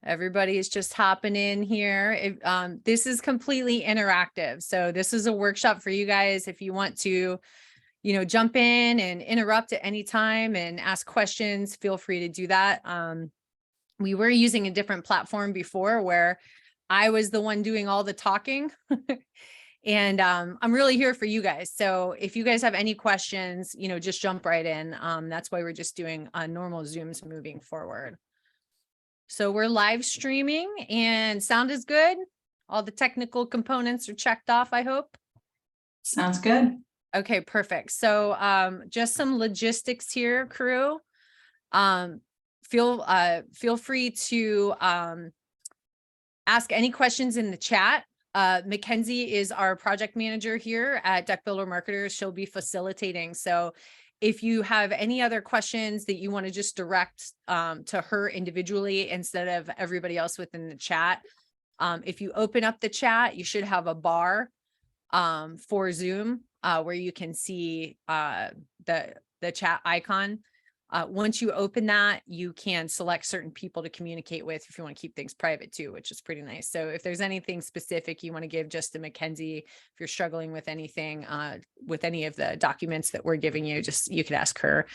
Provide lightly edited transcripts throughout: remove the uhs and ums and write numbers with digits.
Everybody is just hopping in here. This is completely interactive. So this is a workshop for you guys. If you want to, jump in and interrupt at any time and ask questions, feel free to do that. We were using a different platform before where I was the one doing all the talking. And I'm really here for you guys. So if you guys have any questions, just jump right in. That's why we're just doing normal Zooms moving forward. So we're live streaming and sound is good. All the technical components are checked off, I hope. Sounds good. Okay, perfect. So just some logistics here, crew. Feel free to ask any questions in the chat. Mackenzie is our project manager here at Deck Builder Marketers. She'll be facilitating. So if you have any other questions that you want to just direct to her individually instead of everybody else within the chat, if you open up the chat, you should have a bar for Zoom where you can see the chat icon. Once you open that, you can select certain people to communicate with if you want to keep things private too, which is pretty nice. So if there's anything specific you want to give just to Mackenzie, if you're struggling with anything, with any of the documents that we're giving you, you could ask her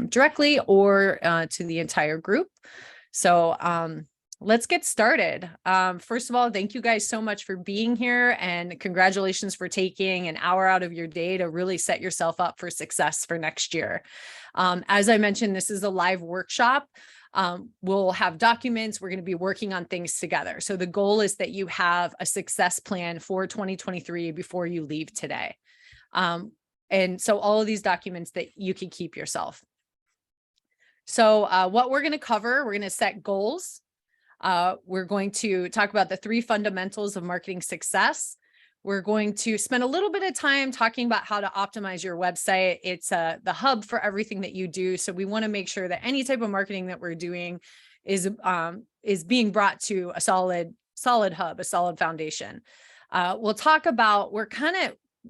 directly or to the entire group. So let's get started. First of all, thank you guys so much for being here and congratulations for taking an hour out of your day to really set yourself up for success for next year. As I mentioned, this is a live workshop. We'll have documents. We're going to be working on things together. So the goal is that you have a success plan for 2023 before you leave today. And so all of these documents that you can keep yourself. So what we're going to cover, we're going to set goals. We're going to talk about the 3 fundamentals of marketing success. We're going to spend a little bit of time talking about how to optimize your website. It's the hub for everything that you do. So we want to make sure that any type of marketing that we're doing is being brought to a solid hub, a solid foundation. We'll talk about,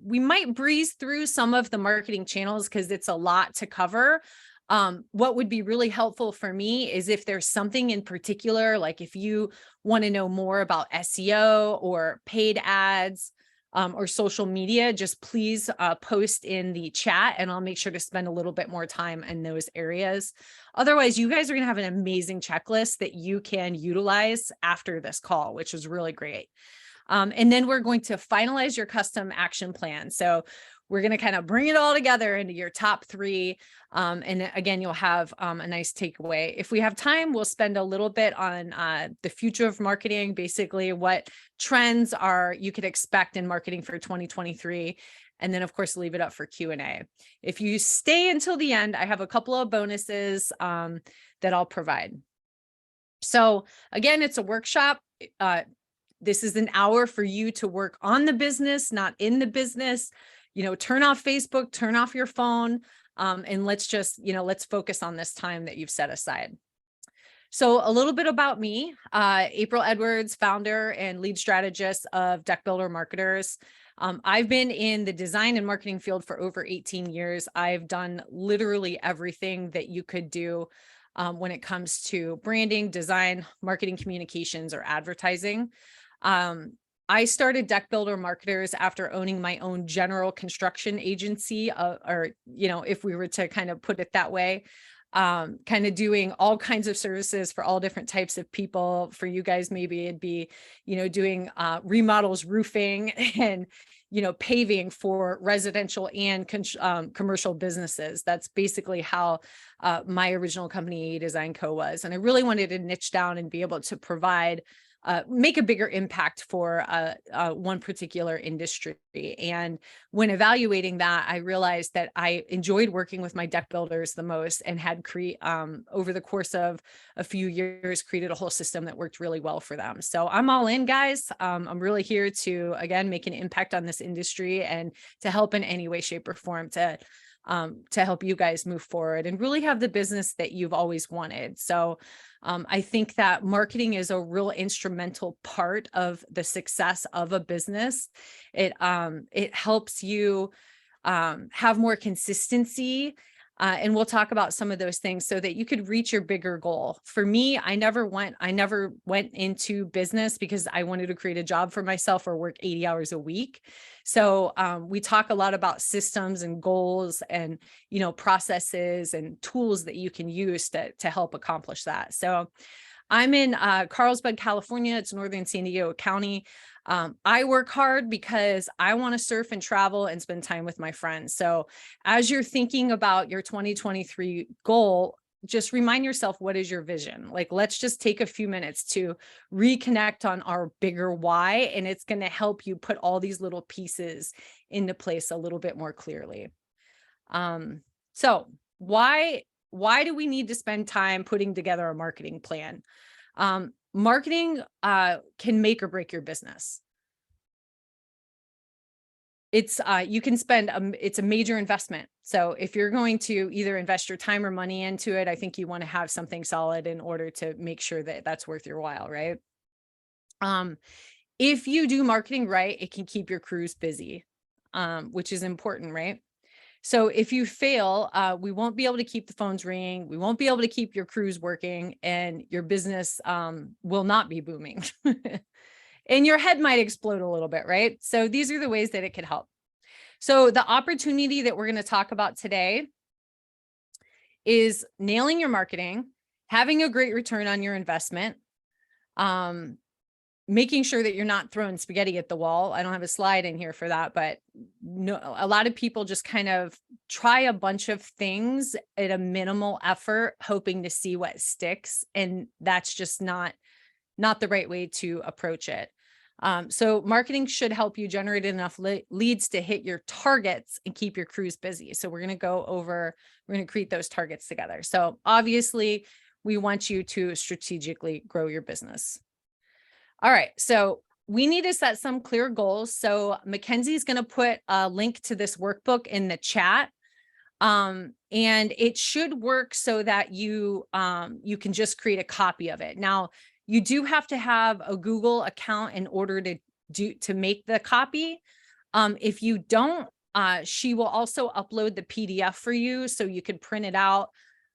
we might breeze through some of the marketing channels because it's a lot to cover. What would be really helpful for me is if there's something in particular, like if you want to know more about SEO or paid ads or social media, just please post in the chat and I'll make sure to spend a little bit more time in those areas. Otherwise, you guys are going to have an amazing checklist that you can utilize after this call, which is really great. And then we're going to finalize your custom action plan. So we're going to kind of bring it all together into your top 3. And again, you'll have a nice takeaway. If we have time, we'll spend a little bit on the future of marketing, basically what trends you could expect in marketing for 2023. And then, of course, leave it up for Q&A. If you stay until the end, I have a couple of bonuses that I'll provide. So again, it's a workshop. This is an hour for you to work on the business, not in the business. Turn off Facebook, turn off your phone, and let's focus on this time that you've set aside. So a little bit about me, April Edwards, founder and lead strategist of Deck Builder Marketers. I've been in the design and marketing field for over 18 years. I've done literally everything that you could do when it comes to branding, design, marketing, communications, or advertising. I started Deck Builder Marketers after owning my own general construction agency, if we were to kind of put it that way, kind of doing all kinds of services for all different types of people. For you guys, maybe it'd be, doing remodels, roofing, and, paving for residential and commercial businesses. That's basically how my original company, Design Co. was. And I really wanted to niche down and be able to provide make a bigger impact for one particular industry. And when evaluating that, I realized that I enjoyed working with my deck builders the most and had over the course of a few years, created a whole system that worked really well for them. So I'm all in, guys. I'm really here to, again, make an impact on this industry and to help in any way, shape, or form to help you guys move forward and really have the business that you've always wanted. So I think that marketing is a real instrumental part of the success of a business. It helps you have more consistency And we'll talk about some of those things so that you could reach your bigger goal. For me, I never went into business because I wanted to create a job for myself or work 80 hours a week. So we talk a lot about systems and goals and, processes and tools that you can use to help accomplish that. So I'm in Carlsbad, California. It's northern San Diego County. I work hard because I want to surf and travel and spend time with my friends. So as you're thinking about your 2023 goal, just remind yourself, what is your vision? Like, let's just take a few minutes to reconnect on our bigger why, and it's going to help you put all these little pieces into place a little bit more clearly. So why do we need to spend time putting together a marketing plan? Marketing can make or break your business. It's you can spend it's a major investment. So if you're going to either invest your time or money into it, I think you want to have something solid in order to make sure that that's worth your while, right? If you do marketing right, it can keep your crews busy, which is important, right? So if you fail, we won't be able to keep the phones ringing. We won't be able to keep your crews working, and your business will not be booming. And your head might explode a little bit, right? So these are the ways that it could help. So the opportunity that we're going to talk about today is nailing your marketing, having a great return on your investment, making sure that you're not throwing spaghetti at the wall. I don't have a slide in here for that, but no, a lot of people just kind of try a bunch of things at a minimal effort, hoping to see what sticks. And that's just not the right way to approach it. So marketing should help you generate enough leads to hit your targets and keep your crews busy. So we're going to create those targets together. So obviously we want you to strategically grow your business. All right. So we need to set some clear goals. So Mackenzie's going to put a link to this workbook in the chat. And it should work so that you can just create a copy of it. Now, you do have to have a Google account in order to make the copy. If you don't, she will also upload the PDF for you so you can print it out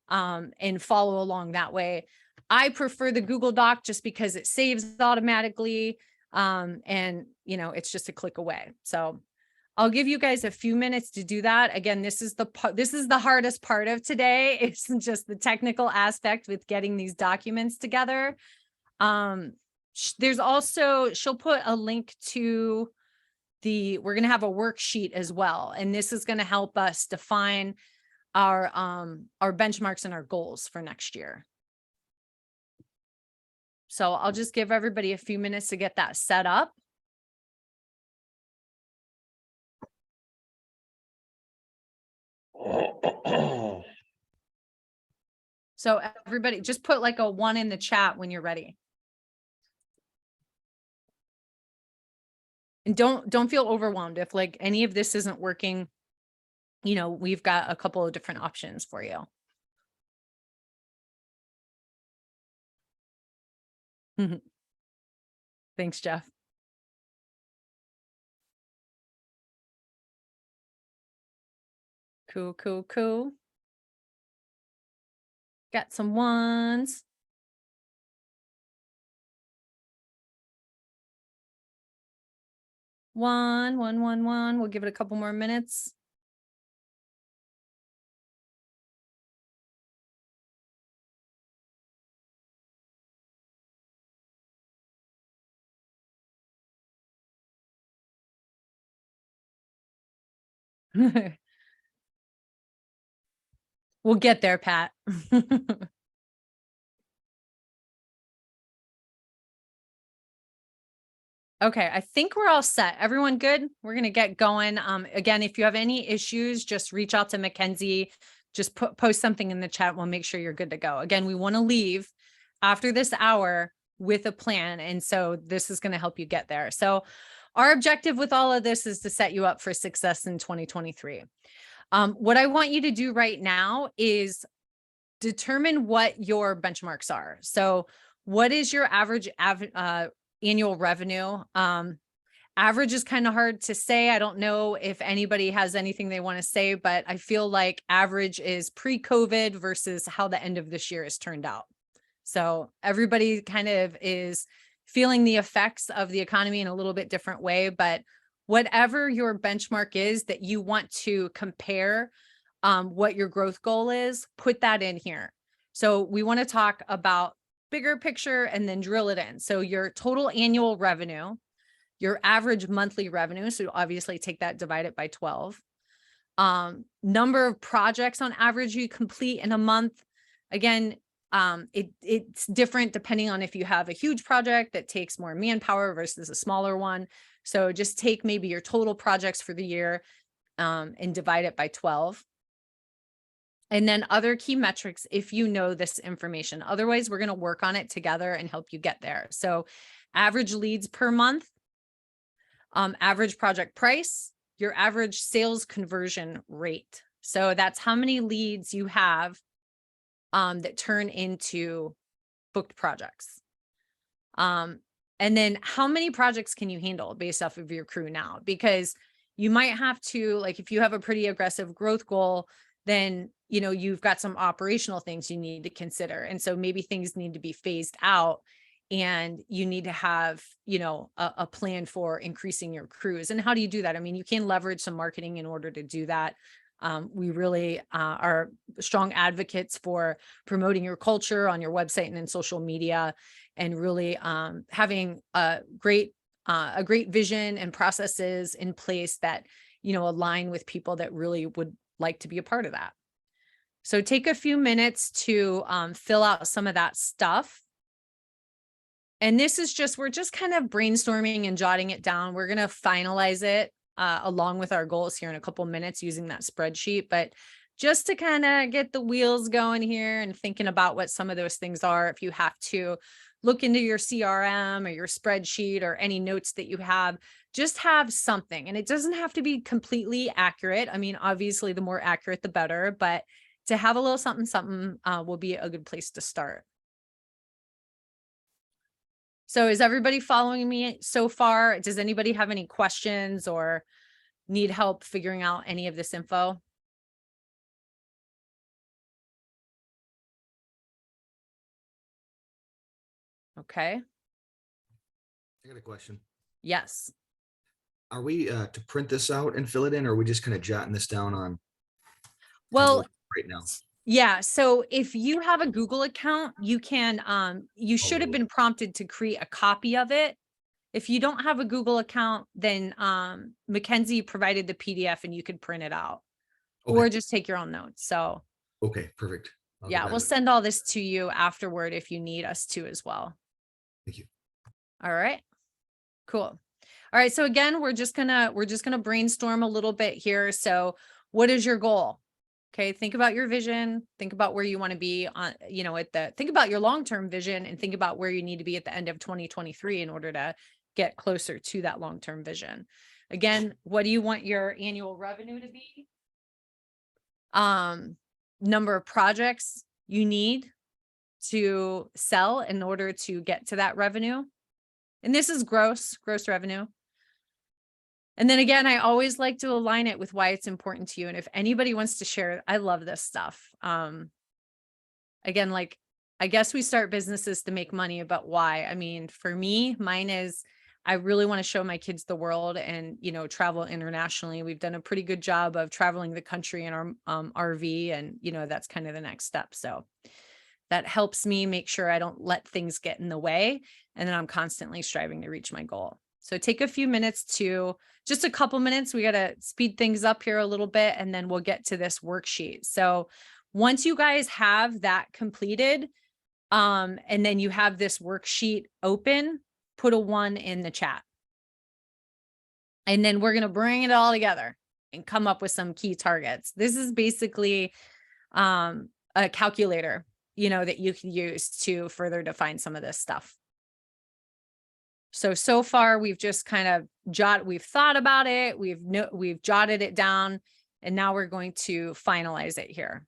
and follow along that way. I prefer the Google Doc just because it saves automatically. And it's just a click away. So I'll give you guys a few minutes to do that. Again, this is the hardest part of today. It's just the technical aspect with getting these documents together. There's also, she'll put a link to we're going to have a worksheet as well. And this is going to help us define our benchmarks and our goals for next year. So I'll just give everybody a few minutes to get that set up. So everybody just put like a 1 in the chat when you're ready. And don't feel overwhelmed if like any of this isn't working. We've got a couple of different options for you. Thanks, Jeff. Cool. Got some 1s. One. We'll give it a couple more minutes. We'll get there, Pat. Okay, I think we're all set. Everyone good? We're going to get going. Again, if you have any issues, just reach out to Mackenzie. Just post something in the chat. We'll make sure you're good to go. Again, we want to leave after this hour with a plan. And so this is going to help you get there. So our objective with all of this is to set you up for success in 2023. What I want you to do right now is determine what your benchmarks are. So what is your average annual revenue? Average is kind of hard to say. I don't know if anybody has anything they want to say, but I feel like average is pre-COVID versus how the end of this year has turned out. So everybody kind of is feeling the effects of the economy in a little bit different way, but whatever your benchmark is that you want to compare what your growth goal is, put that in here. So we want to talk about bigger picture and then drill it in. So your total annual revenue, your average monthly revenue. So obviously take that, divide it by 12. Number of projects on average you complete in a month. Again, it's different depending on if you have a huge project that takes more manpower versus a smaller one. So just take maybe your total projects for the year and divide it by 12. And then other key metrics if you know this information. Otherwise, we're going to work on it together and help you get there. So average leads per month, average project price, your average sales conversion rate. So that's how many leads you have that turn into booked projects. And then how many projects can you handle based off of your crew now? Because you might have to, like, if you have a pretty aggressive growth goal, then, you know, you've got some operational things you need to consider. And so maybe things need to be phased out and you need to have, you know, a plan for increasing your crews. And how do you do that? I mean, you can leverage some marketing in order to do that. We really are strong advocates for promoting your culture on your website and in social media, and really having a great vision and processes in place that, you know, align with people that really would like to be a part of that. So take a few minutes to fill out some of that stuff. And this is just, we're just kind of brainstorming and jotting it down. We're going to finalize it along with our goals here in a couple minutes using that spreadsheet. But just to kind of get the wheels going here and thinking about what some of those things are, if you have to look into your CRM or your spreadsheet or any notes that you have, just have something. And it doesn't have to be completely accurate. I mean, obviously, the more accurate, the better. But to have a little something will be a good place to start. So is everybody following me so far? Does anybody have any questions or need help figuring out any of this info? Okay. I got a question. Yes. Are we to print this out and fill it in, or are we just kind of jotting this down on Well, right now? yeah. So if you have a Google account, you can, you should have Oh. been prompted to create a copy of it. If you don't have a Google account, then Mackenzie provided the PDF and you could print it out or Okay. just take your own notes. So Okay, perfect. I'll yeah, get we'll that. send all this to you afterward if you need us to as well. Thank you. All right, cool. All right. So again, we're just gonna brainstorm a little bit here. So what is your goal? Okay. Think about your vision, think about where you want to be on, you know, think about your long-term vision and think about where you need to be at the end of 2023 in order to get closer to that long-term vision. Again, what do you want your annual revenue to be? Number of projects you need to sell in order to get to that revenue. And this is gross revenue. And then again, I always like to align it with why it's important to you. And if anybody wants to share, I love this stuff. Again, like, I guess we start businesses to make money, but why? I mean, for me, mine is, I really want to show my kids the world and, you know, travel internationally. We've done a pretty good job of traveling the country in our RV, and, you know, that's kind of the next step. So that helps me make sure I don't let things get in the way. And then I'm constantly striving to reach my goal. So take a few minutes to, just a couple minutes. We got to speed things up here a little bit, and then we'll get to this worksheet. So once you guys have that completed, and then you have this worksheet open, put a 1 in the chat. And then we're going to bring it all together and come up with some key targets. This is basically a calculator, you know, that you can use to further define some of this stuff. So far we've just kind of we've thought about it, we've jotted it down, and now we're going to finalize it here.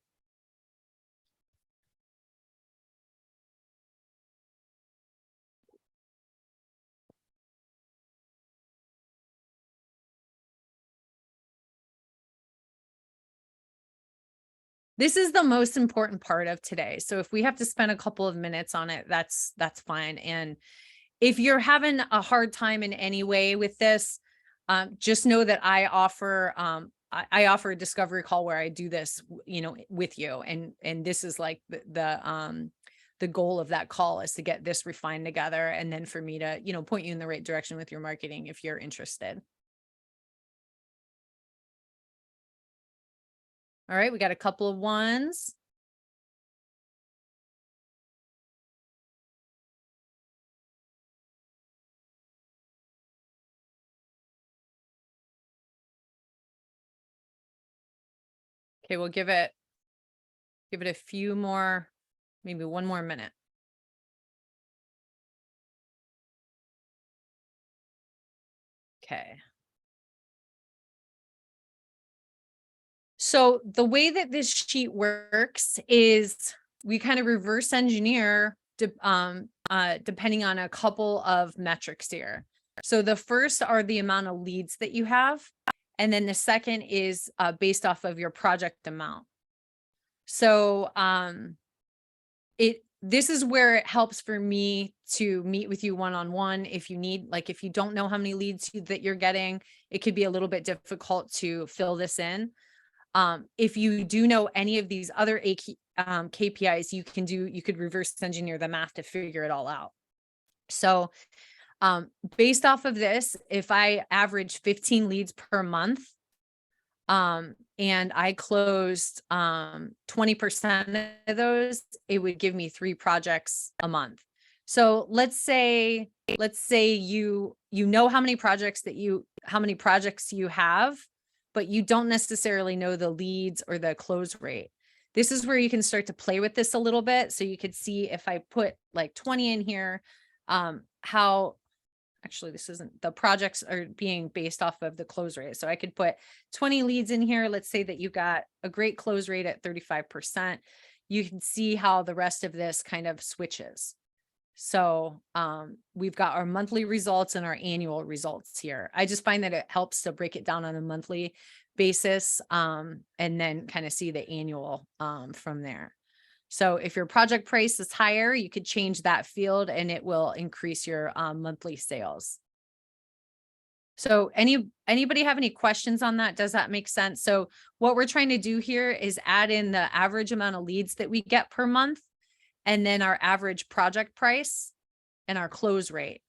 This is the most important part of today. So if we have to spend a couple of minutes on it, that's fine. And if you're having a hard time in any way with this, just know that I offer a discovery call where I do this, with you. And this is like the goal of that call is to get this refined together. And then for me to, point you in the right direction with your marketing if you're interested. All right, we got a couple of ones. Okay, we'll give it a few more, maybe one more minute. Okay. So the way that this sheet works is we kind of reverse engineer depending on a couple of metrics here. So the first are the amount of leads that you have. And then the second is based off of your project amount. So this is where it helps for me to meet with you one-on-one. If you need, like, if you don't know how many leads that you're getting, it could be a little bit difficult to fill this in. If you do know any of these other KPIs, you could reverse engineer the math to figure it all out. So based off of this, if I average 15 leads per month, and I closed 20% of those, it would give me 3 projects a month. So let's say you know how many projects you have, but you don't necessarily know the leads or the close rate. This is where you can start to play with this a little bit. So you could see if I put like 20 in here, actually, this isn't, the projects are being based off of the close rate. So I could put 20 leads in here. Let's say that you got a great close rate at 35%. You can see how the rest of this kind of switches. So we've got our monthly results and our annual results here. I just find that it helps to break it down on a monthly basis and then kind of see the annual from there. So if your project price is higher, you could change that field and it will increase your monthly sales. So anybody have any questions on that? Does that make sense? So what we're trying to do here is add in the average amount of leads that we get per month, and then our average project price and our close rate.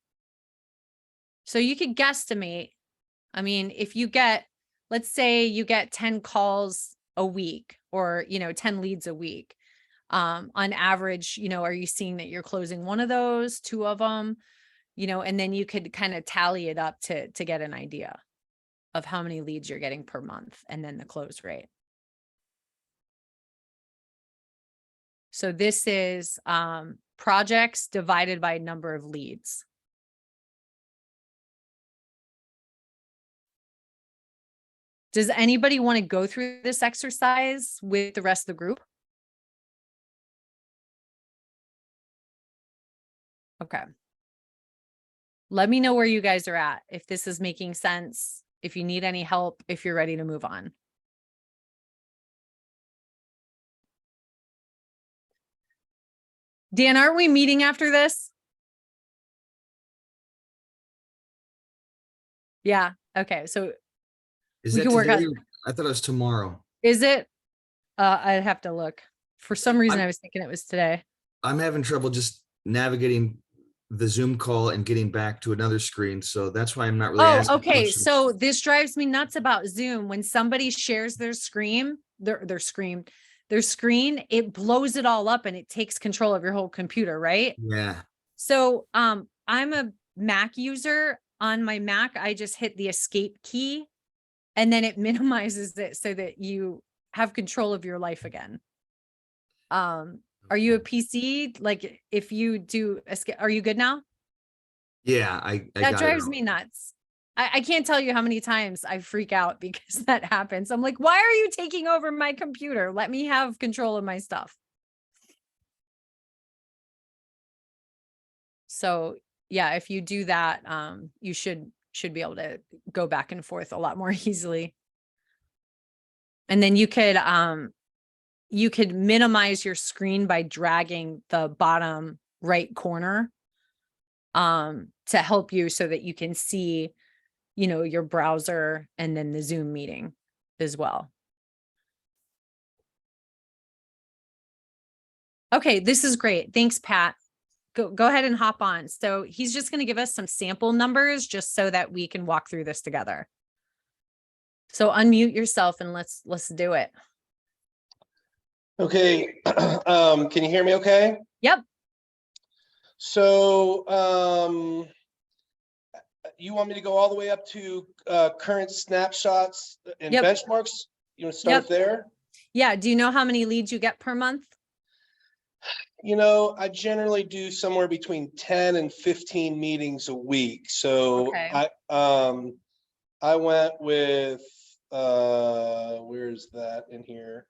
So you could guesstimate. I mean, if you get, let's say you get 10 calls a week or, 10 leads a week. On average, are you seeing that you're closing one of those, 2 of them, and then you could kind of tally it up to get an idea of how many leads you're getting per month and then the close rate. So this is projects divided by number of leads. Does anybody want to go through this exercise with the rest of the group? Okay. Let me know where you guys are at, if this is making sense, if you need any help, if you're ready to move on. Dan, aren't we meeting after this? Yeah. Okay. So Is we that can work today? on, I thought it was tomorrow. is it? I'd have to look. For some reason, I was thinking it was today. I'm having trouble just navigating the Zoom call and getting back to another screen. So that's why I'm not really Oh, asking okay. questions. So this drives me nuts about Zoom. When somebody shares their screen, their screen, it blows it all up and it takes control of your whole computer, right? Yeah. So I'm a Mac user. On my Mac, I just hit the escape key and then it minimizes it so that you have control of your life again. Are you a PC? Like if you do escape, are you good now? Yeah. I That got drives it. me nuts. I can't tell you how many times I freak out because that happens. I'm like, why are you taking over my computer? Let me have control of my stuff. So yeah, if you do that, you should be able to go back and forth a lot more easily. And then you could you could minimize your screen by dragging the bottom right corner to help you so that you can see, you know, your browser and then the Zoom meeting as well. Okay, this is great. Thanks, Pat. Go ahead and hop on. So he's just going to give us some sample numbers just so that we can walk through this together. So unmute yourself and let's do it. Okay, can you hear me okay? Yep. So, you want me to go all the way up to current snapshots and Yep. benchmarks? You want to start there? Yeah. Do you know how many leads you get per month? You know, I generally do somewhere between 10 and 15 meetings a week. So Okay. I went with, where's that in here?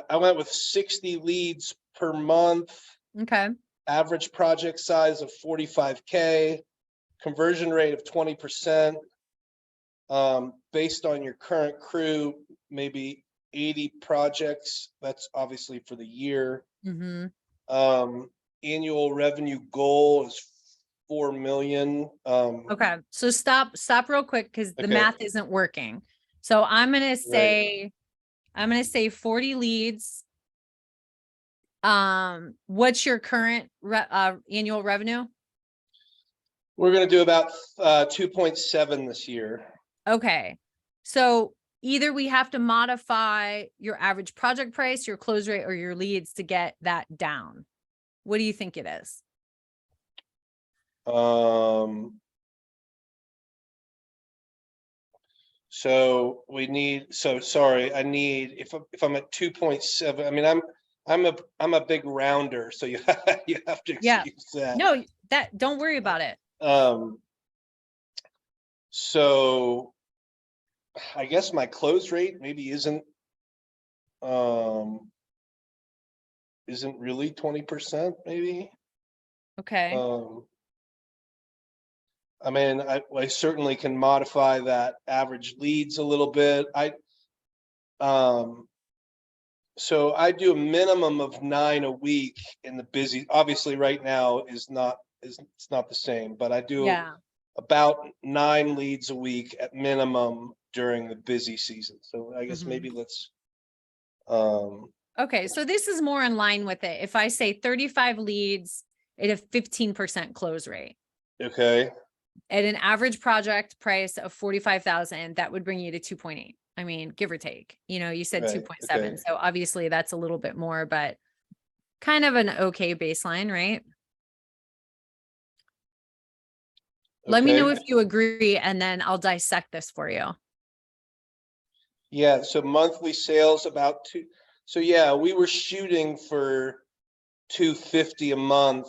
I went with 60 leads per month. Okay. Average project size of 45K, conversion rate of 20%. Based on your current crew, maybe 80 projects. That's obviously for the year. Mm-hmm. Annual revenue goal is 4 million. Okay. So stop real quick because the Okay. math isn't working. So I'm going to say, 40 leads. What's your current annual revenue? We're going to do about 2.7 this year. Okay. So either we have to modify your average project price, your close rate, or your leads to get that down. What do you think it is? So we need, sorry, I need, if I'm at 2.7, I mean, I'm a big rounder, so you have to Yeah. excuse that. No, don't worry about it. So I guess my close rate maybe isn't really 20%, maybe. Okay. I mean, I certainly can modify that average leads a little bit. So I do a minimum of 9 a week in the busy. Obviously, right now it's not the same, but I do Yeah. about 9 leads a week at minimum during the busy season. So I guess Mhm. maybe let's. Okay. So this is more in line with it. If I say 35 leads at a 15% close rate. Okay. At an average project price of 45,000, that would bring you to 2.8. I mean, give or take, you know, you said Right, 2.7. okay. So obviously that's a little bit more, but kind of an okay baseline, right? Let me know Okay. if you agree, and then I'll dissect this for you. Yeah, so monthly sales about two. So yeah, we were shooting for 250 a month,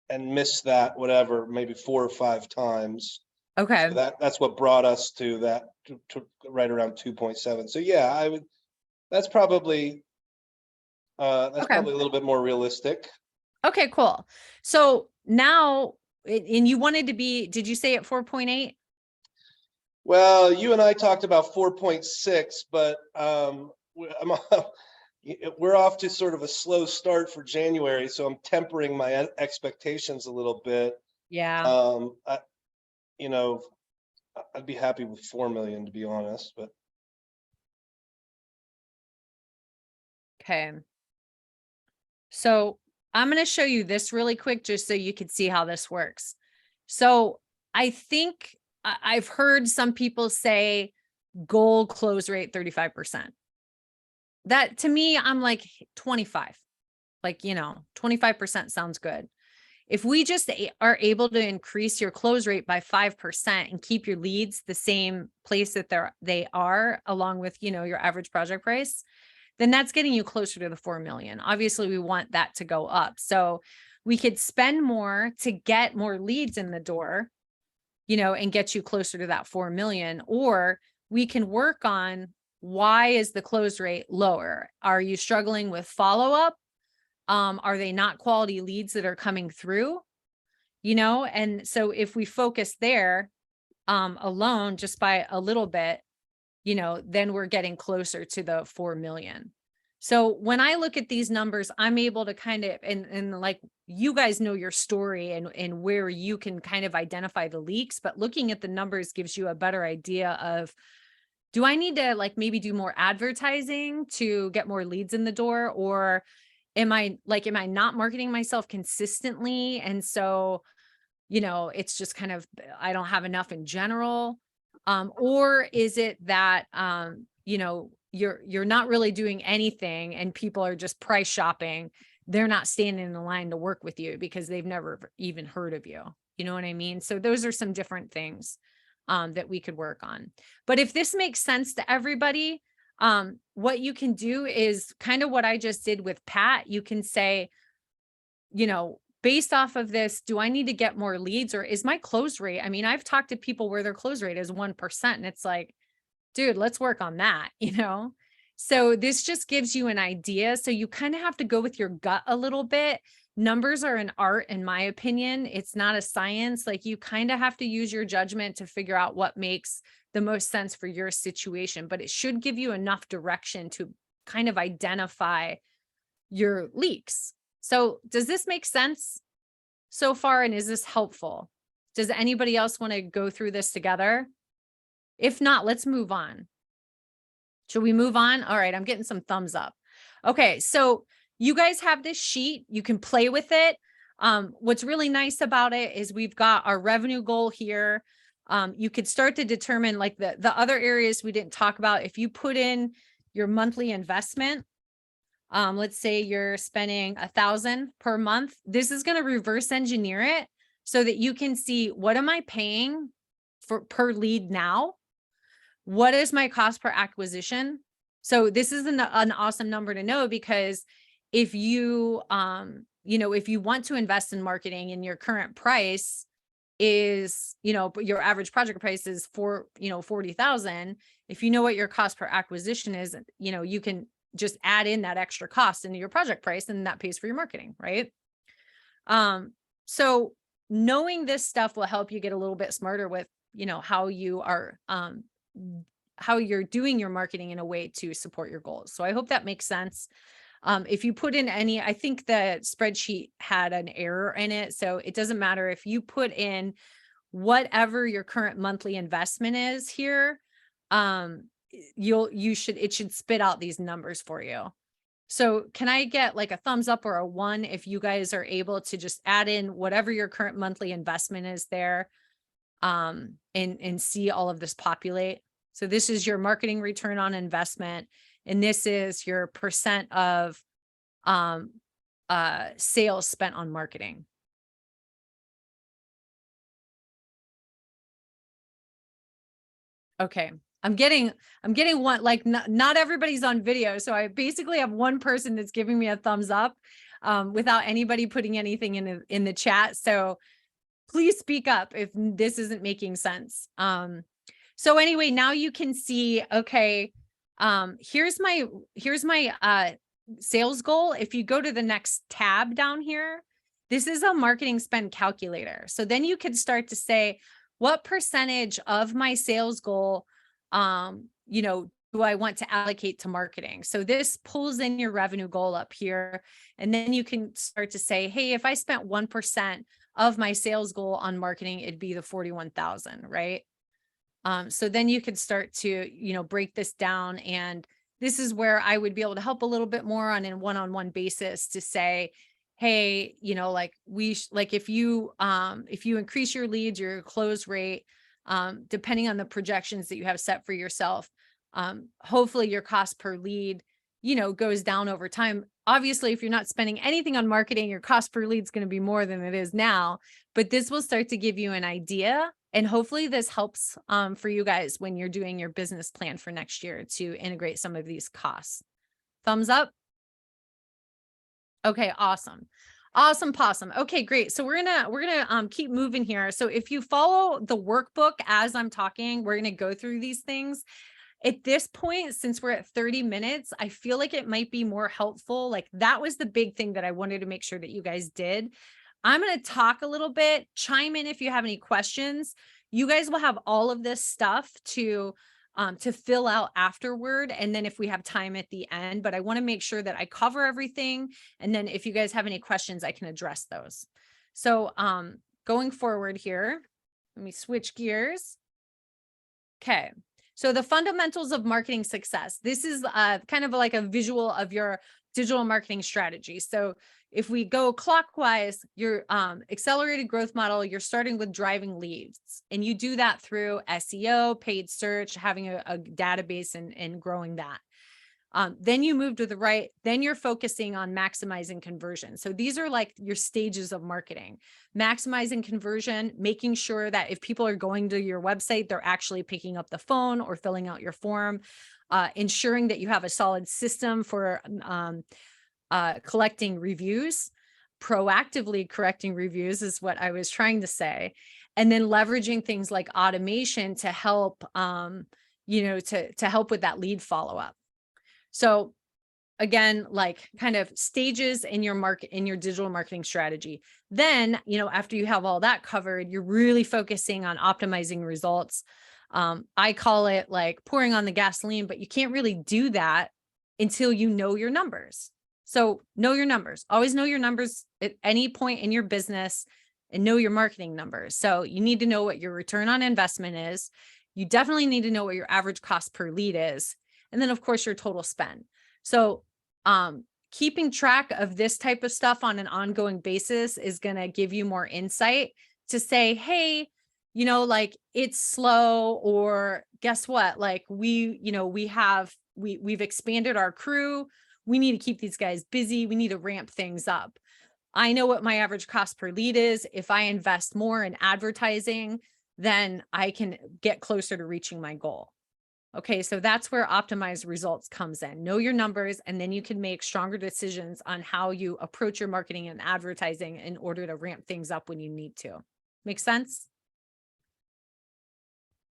and missed that, whatever, maybe 4 or 5 times. Okay. So that's what brought us to that, to right around 2.7. So yeah, that's probably a little bit more realistic. Okay, cool. So now, and you wanted to be, did you say at 4.8? Well, you and I talked about 4.6, but we're off to sort of a slow start for January, so I'm tempering my expectations a little bit. Yeah. You know, I'd be happy with 4 million, to be honest, but. Okay. So I'm going to show you this really quick, just so you can see how this works. So I think I've heard some people say goal close rate 35%. That to me, I'm like 25, like, you know, 25% sounds good. If we just are able to increase your close rate by 5% and keep your leads the same place that they are, along with, you know, your average project price, then that's getting you closer to the 4 million. Obviously, we want that to go up. So we could spend more to get more leads in the door, you know, and get you closer to that 4 million, or we can work on why is the close rate lower? Are you struggling with follow-up? Are they not quality leads that are coming through? You know, and so if we focus there alone, just by a little bit, then we're getting closer to the 4 million. So when I look at these numbers, I'm able to kind of, and like, you guys know your story and where you can kind of identify the leaks, but looking at the numbers gives you a better idea of, do I need to like maybe do more advertising to get more leads in the door? Or am I not marketing myself consistently? And so, it's just kind of, I don't have enough in general. Or is it that, you're not really doing anything and people are just price shopping. They're not standing in the line to work with you because they've never even heard of you. You know what I mean? So those are some different things that we could work on. But if this makes sense to everybody, what you can do is kind of what I just did with Pat. You can say, based off of this, do I need to get more leads, or is my close rate? I mean, I've talked to people where their close rate is 1%, and it's like, dude, let's work on that, So this just gives you an idea. So you kind of have to go with your gut a little bit. Numbers are an art, in my opinion. It's not a science. Like, you kind of have to use your judgment to figure out what makes the most sense for your situation, but it should give you enough direction to kind of identify your leaks. So does this make sense so far? And is this helpful? Does anybody else want to go through this together? If not, let's move on. Should we move on? All right, I'm getting some thumbs up. Okay, so you guys have this sheet. You can play with it. What's really nice about it is we've got our revenue goal here. You could start to determine like the other areas we didn't talk about. If you put in your monthly investment, let's say you're spending $1,000 per month, this is going to reverse engineer it so that you can see, what am I paying for per lead now? What is my cost per acquisition? So this is an awesome number to know, because if you, if you want to invest in marketing and your current price is, your average project price is $40,000. If you know what your cost per acquisition is, you can just add in that extra cost into your project price, and that pays for your marketing, right? So knowing this stuff will help you get a little bit smarter with, how you are, how you're doing your marketing in a way to support your goals. So I hope that makes sense. If you put in any, I think the spreadsheet had an error in it. So it doesn't matter if you put in whatever your current monthly investment is here, it should spit out these numbers for you. So can I get like a thumbs up or a 1 if you guys are able to just add in whatever your current monthly investment is there, and see all of this populate? So this is your marketing return on investment, and this is your percent of sales spent on marketing. Okay. I'm getting one, like not everybody's on video. So I basically have one person that's giving me a thumbs up, without anybody putting anything in the chat. So please speak up if this isn't making sense. So anyway, now you can see, okay, here's my sales goal. If you go to the next tab down here, this is a marketing spend calculator. So then you can start to say, what percentage of my sales goal, do I want to allocate to marketing? So this pulls in your revenue goal up here. And then you can start to say, hey, if I spent 1% of my sales goal on marketing, it'd be the 41,000, right? So then you could start to, break this down. And this is where I would be able to help a little bit more on a one-on-one basis to say, hey, if you increase your leads, your close rate, depending on the projections that you have set for yourself, hopefully your cost per lead, goes down over time. Obviously, if you're not spending anything on marketing, your cost per lead is going to be more than it is now, but this will start to give you an idea. And hopefully this helps for you guys when you're doing your business plan for next year to integrate some of these costs. Thumbs up. Okay, awesome. Awesome possum. Okay, great. So we're gonna keep moving here. So if you follow the workbook as I'm talking, we're gonna go through these things. At this point, since we're at 30 minutes, I feel like it might be more helpful. Like, that was the big thing that I wanted to make sure that you guys did. I'm going to talk a little bit, chime in if you have any questions. You guys will have all of this stuff to to fill out afterward. And then if we have time at the end, but I want to make sure that I cover everything. And then if you guys have any questions, I can address those. So going forward here, let me switch gears. Okay. So the fundamentals of marketing success. This is kind of like a visual of your digital marketing strategy. So if we go clockwise, your accelerated growth model, you're starting with driving leads, and you do that through SEO, paid search, having a database and growing that. Then you move to the right, then you're focusing on maximizing conversion. So these are like your stages of marketing, maximizing conversion, making sure that if people are going to your website, they're actually picking up the phone or filling out your form, ensuring that you have a solid system for collecting reviews, proactively correcting reviews is what I was trying to say. And then leveraging things like automation to help, to help with that lead follow-up. So again, like kind of stages in your digital marketing strategy. Then, after you have all that covered, you're really focusing on optimizing results. I call it like pouring on the gasoline, but you can't really do that until you know your numbers. So know your numbers, always know your numbers at any point in your business and know your marketing numbers. So you need to know what your return on investment is. You definitely need to know what your average cost per lead is. And then of course your total spend. So keeping track of this type of stuff on an ongoing basis is going to give you more insight to say, hey, like it's slow, or guess what? Like we've expanded our crew. We need to keep these guys busy. We need to ramp things up. I know what my average cost per lead is. If I invest more in advertising, then I can get closer to reaching my goal. Okay, so that's where optimized results comes in. Know your numbers, and then you can make stronger decisions on how you approach your marketing and advertising in order to ramp things up when you need to. Make sense?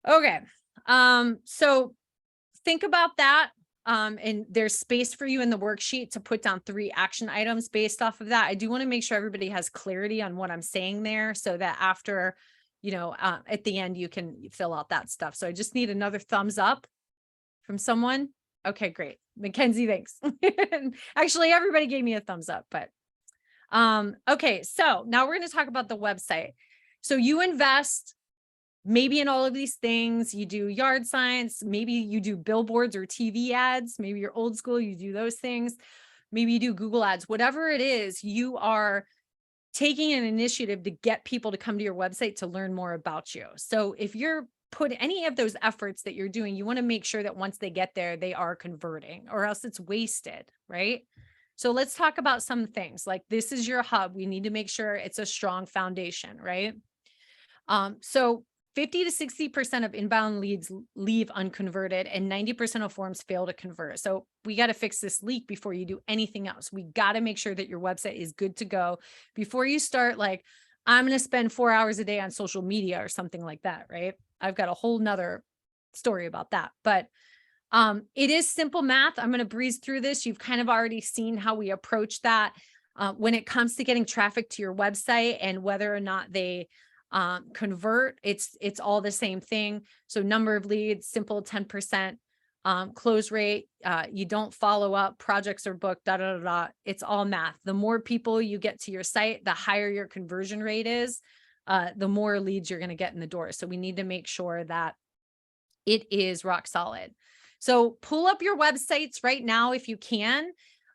Okay, so think about that. And there's space for you in the worksheet to put down 3 action items based off of that. I do want to make sure everybody has clarity on what I'm saying there, so that after, at the end, you can fill out that stuff. So I just need another thumbs up from someone. Okay, great. Mackenzie, thanks. Actually, everybody gave me a thumbs up, but okay. So now we're going to talk about the website. So you invest maybe in all of these things. You do yard signs, maybe you do billboards or TV ads, maybe you're old school, you do those things. Maybe you do Google ads, whatever it is, you are taking an initiative to get people to come to your website to learn more about you. So if you're put any of those efforts that you're doing, you want to make sure that once they get there, they are converting, or else it's wasted, right? So let's talk about some things. Like, this is your hub. We need to make sure it's a strong foundation, right? So 50 to 60% of inbound leads leave unconverted, and 90% of forms fail to convert. So we got to fix this leak before you do anything else. We got to make sure that your website is good to go before you start like, I'm going to spend 4 hours a day on social media or something like that, right? I've got a whole nother story about that, but it is simple math. I'm going to breeze through this. You've kind of already seen how we approach that when it comes to getting traffic to your website and whether or not they convert. It's all the same thing. So number of leads, simple 10%, close rate, you don't follow up, projects are booked, It's all math. The more people you get to your site, the higher your conversion rate is, the more leads you're going to get in the door. So we need to make sure that it is rock solid. So pull up your websites right now if you can.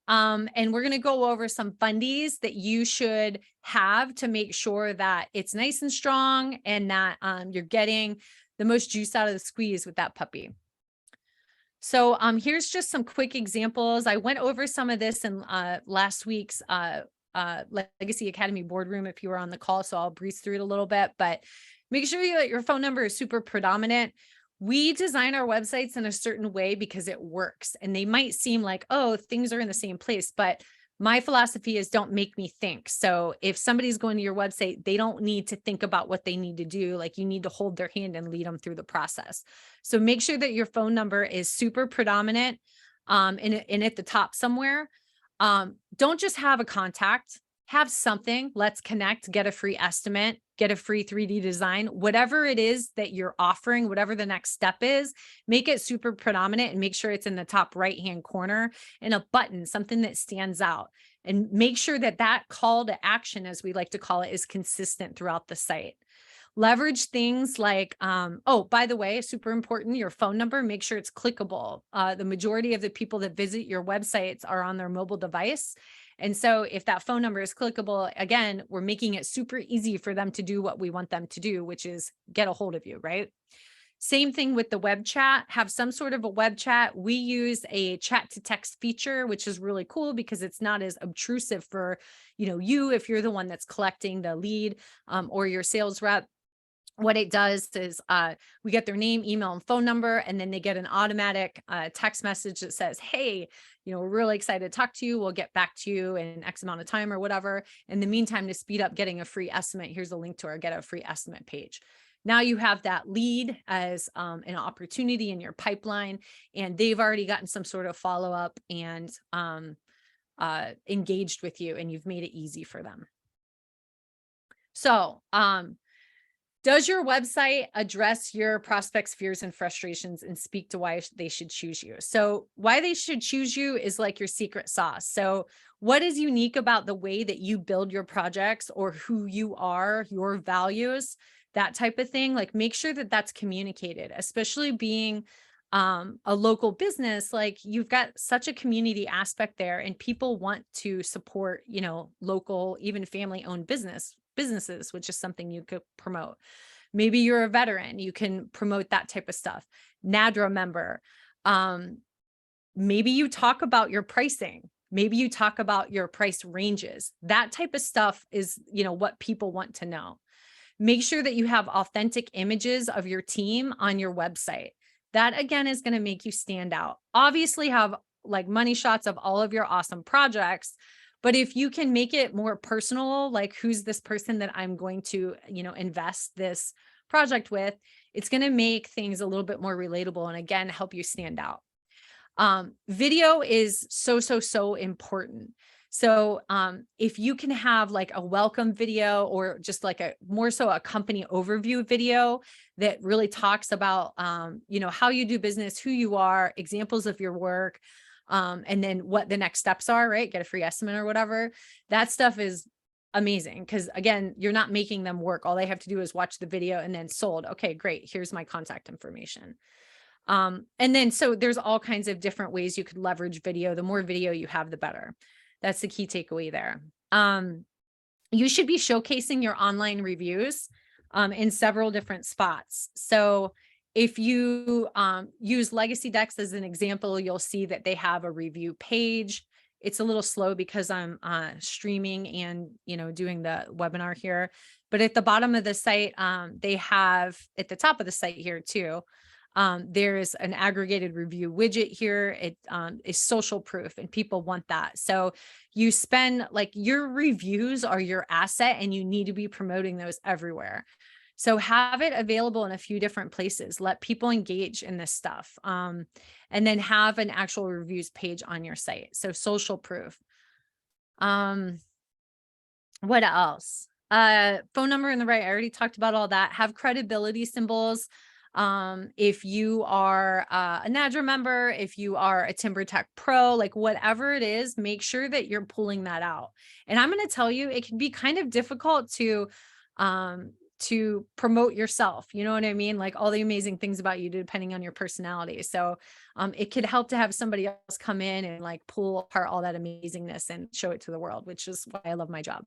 And we're going to go over some fundies that you should have to make sure that it's nice and strong and that you're getting the most juice out of the squeeze with that puppy. So here's just some quick examples. I went over some of this in last week's Legacy Academy boardroom if you were on the call, so I'll breeze through it a little bit, but make sure that your phone number is super predominant. We design our websites in a certain way because it works, and they might seem like, oh, things are in the same place, but my philosophy is don't make me think. So if somebody's going to your website, they don't need to think about what they need to do. Like, you need to hold their hand and lead them through the process. So make sure that your phone number is super predominant and at the top somewhere. Don't just have a contact. have something. Let's connect, get a free estimate, get a free 3D design, whatever it is that you're offering, whatever the next step is, make it super predominant and make sure it's in the top right-hand corner, and a button, something that stands out, and make sure that that call to action, as we like to call it, is consistent throughout the site. Leverage things like, oh, by the way, super important, your phone number, make sure it's clickable. The majority of the people that visit your websites are on their mobile device. And so if that phone number is clickable, again, we're making it super easy for them to do what we want them to do, which is get a hold of you, right? Same thing with the web chat, have some sort of a web chat. We use a chat to text feature, which is really cool because it's not as obtrusive for, you, if you're the one that's collecting the lead, or your sales rep. What it does is we get their name, email, and phone number, and then they get an automatic text message that says, hey, we're really excited to talk to you. We'll get back to you in X amount of time or whatever. In the meantime, to speed up getting a free estimate, here's a link to our get a free estimate page. Now you have that lead as an opportunity in your pipeline, and they've already gotten some sort of follow-up and engaged with you, and you've made it easy for them. So, does your website address your prospects' fears and frustrations and speak to why they should choose you? So why they should choose you is like your secret sauce. So what is unique about the way that you build your projects, or who you are, your values, that type of thing? Like, make sure that that's communicated, especially being a local business. Like, you've got such a community aspect there, and people want to support, local, even family-owned businesses, which is something you could promote. Maybe you're a veteran, you can promote that type of stuff. NADRA member. Maybe you talk about your pricing. Maybe you talk about your price ranges. That type of stuff is, what people want to know. Make sure that you have authentic images of your team on your website. That, again, is going to make you stand out. Obviously, have like money shots of all of your awesome projects. But if you can make it more personal, like, who's this person that I'm going to, invest this project with, it's going to make things a little bit more relatable, and again, help you stand out. Video is so important. So if you can have like a welcome video, or just like more so a company overview video that really talks about, how you do business, who you are, examples of your work, and then what the next steps are, right? Get a free estimate or whatever. That stuff is amazing, because again, you're not making them work. All they have to do is watch the video and then sold. Okay, great. Here's my contact information. And then, so there's all kinds of different ways you could leverage video. The more video you have, the better. That's the key takeaway there. You should be showcasing your online reviews in several different spots. So if you use Legacy Decks as an example, you'll see that they have a review page. It's a little slow because I'm streaming and, doing the webinar here. But at the bottom of the site, they have, at the top of the site here too, there is an aggregated review widget here. It is social proof, and people want that. So you spend, like, your reviews are your asset, and you need to be promoting those everywhere. So have it available in a few different places. Let people engage in this stuff. And then have an actual reviews page on your site. So social proof. What else? Phone number in the right. I already talked about all that. Have credibility symbols. If you are a NADRA member, if you are a TimberTech Pro, like whatever it is, make sure that you're pulling that out. And I'm going to tell you, it can be kind of difficult to promote yourself. You know what I mean? Like all the amazing things about you, depending on your personality. So it could help to have somebody else come in and like pull apart all that amazingness and show it to the world, which is why I love my job.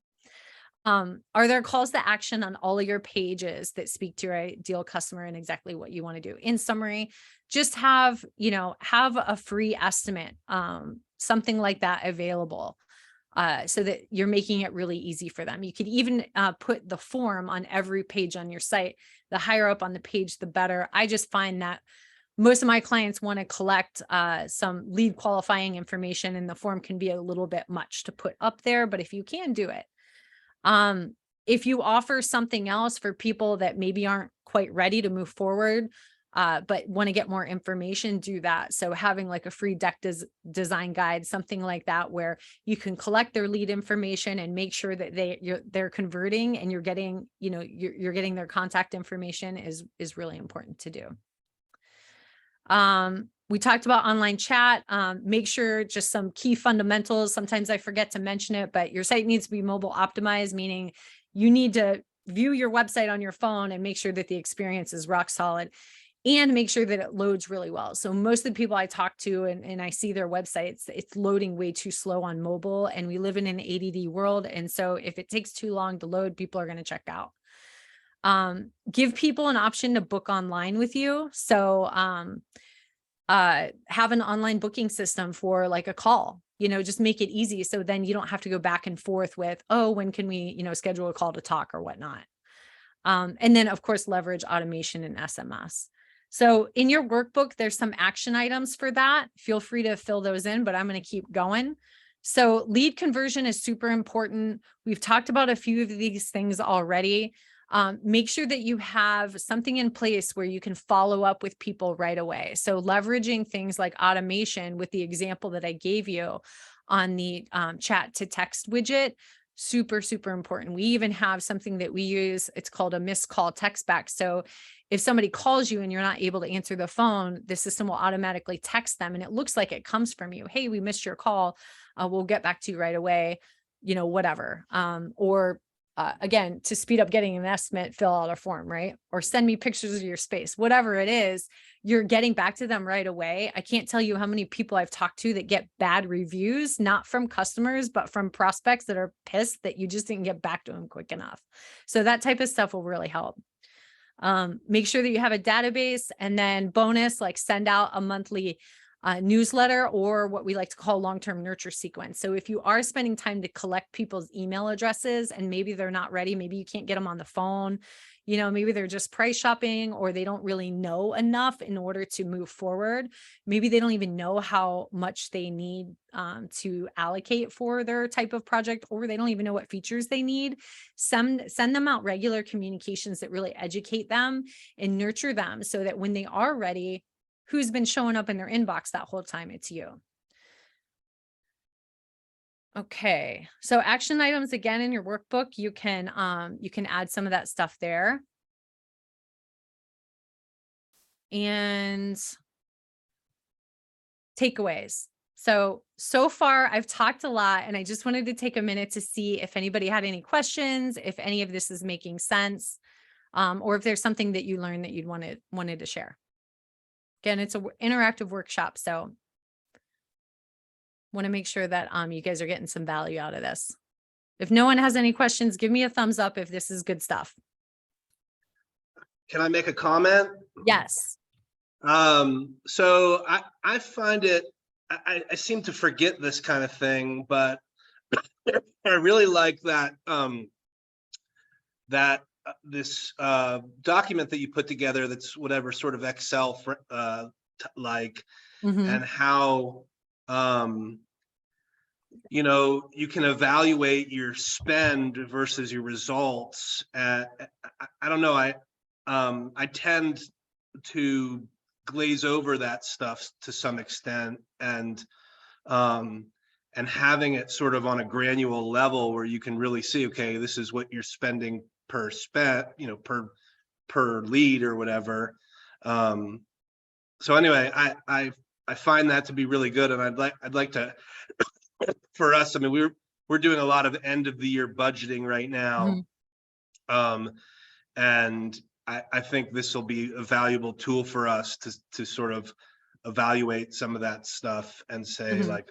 Are there calls to action on all of your pages that speak to your ideal customer and exactly what you want to do? In summary, just have a free estimate, something like that available, so that you're making it really easy for them. You could even put the form on every page on your site. The higher up on the page, the better. I just find that most of my clients want to collect some lead qualifying information, and the form can be a little bit much to put up there, but if you can do it. If you offer something else for people that maybe aren't quite ready to move forward, but want to get more information, do that. So having like a free deck design guide, something like that, where you can collect their lead information and make sure that they're converting and you're getting, you're getting their contact information is really important to do. We talked about online chat. Make sure just some key fundamentals. Sometimes I forget to mention it, but your site needs to be mobile optimized, meaning you need to view your website on your phone and make sure that the experience is rock solid and make sure that it loads really well. So most of the people I talk to and I see their websites, it's loading way too slow on mobile, and we live in an ADD world. And so if it takes too long to load, people are going to check out. Give people an option to book online with you. So, have an online booking system for like a call, just make it easy. So then you don't have to go back and forth with, oh, when can we, schedule a call to talk or whatnot. And then of course, leverage automation and SMS. So in your workbook, there's some action items for that. Feel free to fill those in, but I'm going to keep going. So lead conversion is super important. We've talked about a few of these things already. Make sure that you have something in place where you can follow up with people right away. So leveraging things like automation with the example that I gave you on the chat to text widget, super, super important. We even have something that we use. It's called a missed call text back. So if somebody calls you and you're not able to answer the phone, the system will automatically text them and it looks like it comes from you. Hey, we missed your call. We'll get back to you right away, whatever. Again, to speed up getting an estimate, fill out a form, right? Or send me pictures of your space, whatever it is, you're getting back to them right away. I can't tell you how many people I've talked to that get bad reviews, not from customers, but from prospects that are pissed that you just didn't get back to them quick enough. So that type of stuff will really help. Make sure that you have a database, and then bonus, like send out a monthly newsletter or what we like to call long-term nurture sequence. So if you are spending time to collect people's email addresses and maybe they're not ready, maybe you can't get them on the phone, maybe they're just price shopping or they don't really know enough in order to move forward. Maybe they don't even know how much they need to allocate for their type of project, or they don't even know what features they need. Send them out regular communications that really educate them and nurture them so that when they are ready, who's been showing up in their inbox that whole time? It's you. Okay. So action items, again, in your workbook, you can add some of that stuff there. And takeaways. So far I've talked a lot, and I just wanted to take a minute to see if anybody had any questions, if any of this is making sense, or if there's something that you learned that you'd wanted to share. Again, it's an interactive workshop, so want to make sure that you guys are getting some value out of this. If no one has any questions, give me a thumbs up if this is good stuff. Can I make a comment? Yes. So I find it, I seem to forget this kind of thing, but I really like that, this document that you put together that's whatever sort of Excel like, and how you can evaluate your spend versus your results. I don't know, I tend to glaze over that stuff to some extent, and having it sort of on a granular level where you can really see, okay, this is what you're spending per per lead or whatever. So anyway, I find that to be really good, and I'd like to for us, I mean, we're doing a lot of end of the year budgeting right now. And I think this will be a valuable tool for us to sort of evaluate some of that stuff and say like,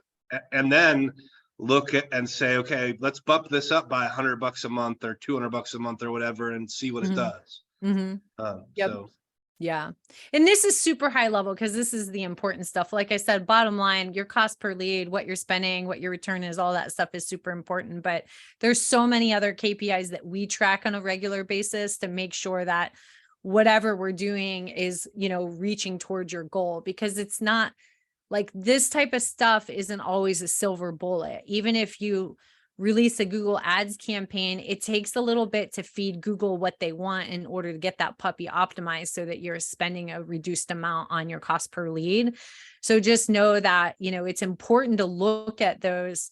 and then look at and say, okay, let's bump this up by $100 a month or $200 a month or whatever, and see what it does. Yep. So. Yeah. And this is super high level because this is the important stuff. Like I said, bottom line, your cost per lead, what you're spending, what your return is, all that stuff is super important. But there's so many other KPIs that we track on a regular basis to make sure that whatever we're doing is, reaching towards your goal, because it's not like this type of stuff isn't always a silver bullet. Even if you release a Google Ads campaign, it takes a little bit to feed Google what they want in order to get that puppy optimized so that you're spending a reduced amount on your cost per lead. So just know that, you know, it's important to look at those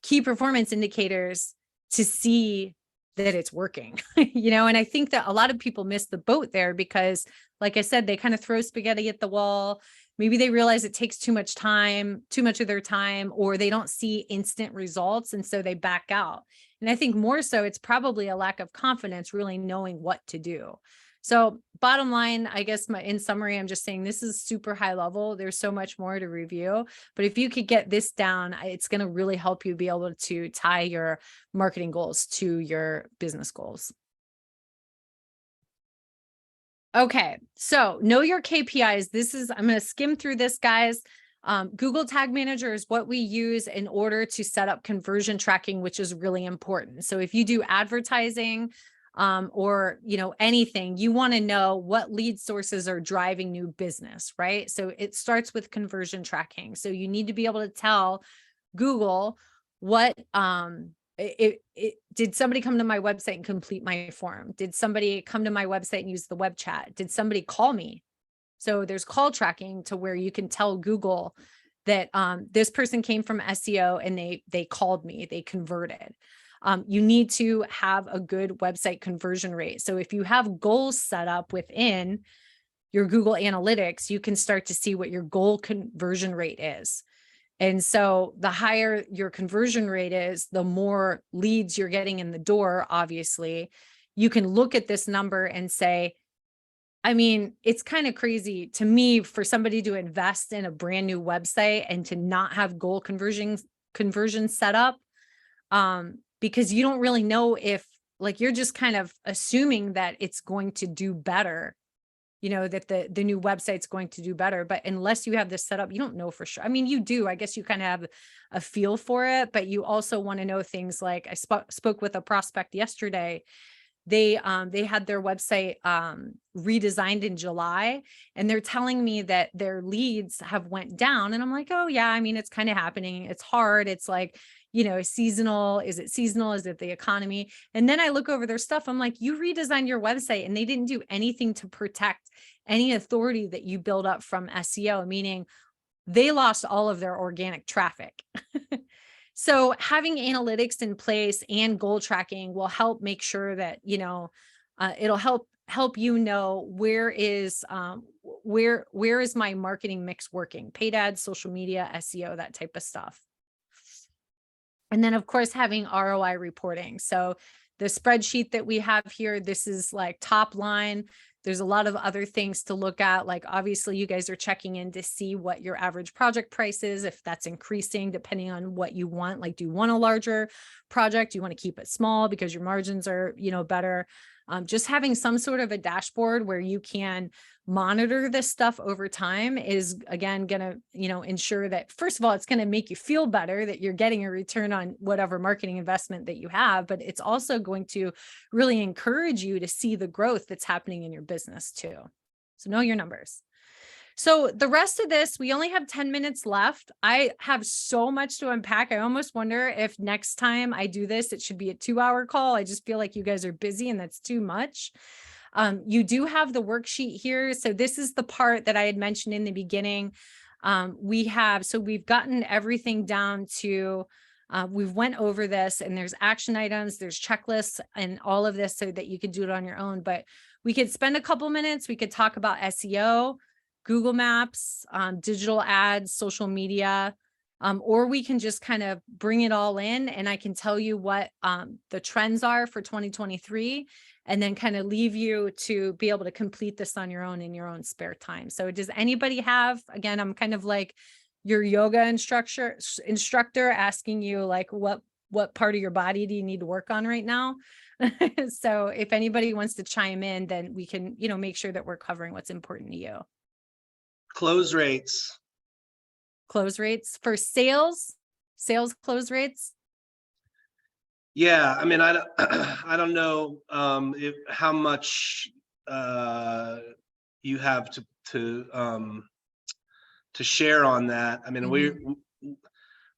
key performance indicators to see that it's working, you know, and I think that a lot of people miss the boat there because, like I said, they kind of throw spaghetti at the wall. Maybe they realize it takes too much time, too much of their time, or they don't see instant results. And so they back out. And I think more so, it's probably a lack of confidence, really knowing what to do. So bottom line, I guess in summary, I'm just saying this is super high level. There's so much more to review, but if you could get this down, it's going to really help you be able to tie your marketing goals to your business goals. Okay, so know your KPIs. I'm going to skim through this, guys. Google Tag Manager is what we use in order to set up conversion tracking, which is really important. So if you do advertising, or, you know, anything, you want to know what lead sources are driving new business, right? So it starts with conversion tracking. So you need to be able to tell Google what, did somebody come to my website and complete my form? Did somebody come to my website and use the web chat? Did somebody call me? So there's call tracking to where you can tell Google that this person came from SEO and they called me, they converted. You need to have a good website conversion rate. So if you have goals set up within your Google Analytics, you can start to see what your goal conversion rate is. And so the higher your conversion rate is, the more leads you're getting in the door, obviously. You can look at this number and say, I mean, it's kind of crazy to me for somebody to invest in a brand new website and to not have goal conversion set up. Because you don't really know if, like, you're just kind of assuming that it's going to do better, you know, that the new website's going to do better. But unless you have this set up, you don't know for sure. I mean, you do, I guess you kind of have a feel for it, but you also want to know things like I spoke with a prospect yesterday. They had their website redesigned in July, and they're telling me that their leads have went down. And I'm like, oh yeah, I mean, it's kind of happening. It's hard. It's like, you know, seasonal. Is it seasonal? Is it the economy? And then I look over their stuff. I'm like, you redesigned your website and they didn't do anything to protect any authority that you build up from SEO, meaning they lost all of their organic traffic. So having analytics in place and goal tracking will help make sure that, you know, it'll help you know where is my marketing mix working, paid ads, social media, SEO, that type of stuff. And then of course, having ROI reporting. So the spreadsheet that we have here, this is like top line. There's a lot of other things to look at. Like obviously you guys are checking in to see what your average project price is, if that's increasing depending on what you want. Like, do you want a larger project? Do you want to keep it small because your margins are, you know, better? Just having some sort of a dashboard where you can monitor this stuff over time is, again, going to, you know, ensure that, first of all, it's going to make you feel better that you're getting a return on whatever marketing investment that you have, but it's also going to really encourage you to see the growth that's happening in your business too. So know your numbers. So the rest of this, we only have 10 minutes left. I have so much to unpack. I almost wonder if next time I do this, it should be a 2-hour call. I just feel like you guys are busy and that's too much. You do have the worksheet here. So this is the part that I had mentioned in the beginning. We've gotten everything down to, we've went over this, and there's action items, there's checklists and all of this so that you could do it on your own. But we could spend a couple minutes. We could talk about SEO, Google Maps, digital ads, social media, or we can just kind of bring it all in, and I can tell you what the trends are for 2023, and then kind of leave you to be able to complete this on your own in your own spare time. So does anybody have, again, I'm kind of like your yoga instructor asking you like, what part of your body do you need to work on right now? So if anybody wants to chime in, then we can, you know, make sure that we're covering what's important to you. Close rates. Close rates for sales close rates. Yeah, I mean, I don't know how much you have to share on that. I mean,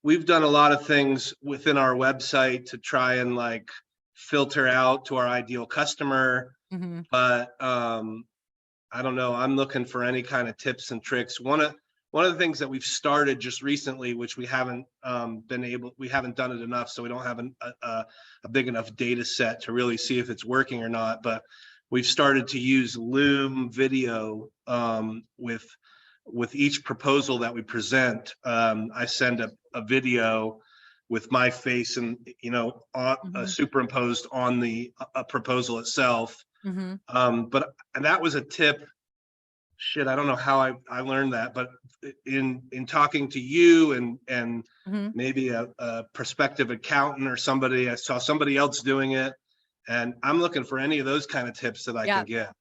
we've done a lot of things within our website to try and like filter out to our ideal customer. Mhm. But I don't know. I'm looking for any kind of tips and tricks. One of the things that we've started just recently, which we haven't we haven't done it enough, so we don't have a big enough data set to really see if it's working or not. But we've started to use Loom video with each proposal that we present. I send a video with my face and superimposed on the proposal itself. Mhm. But that was a tip. Shit, I don't know how I learned that, but in talking to you and Mhm. maybe a prospective accountant or somebody, I saw somebody else doing it, and I'm looking for any of those kind of tips that I Yeah. can get.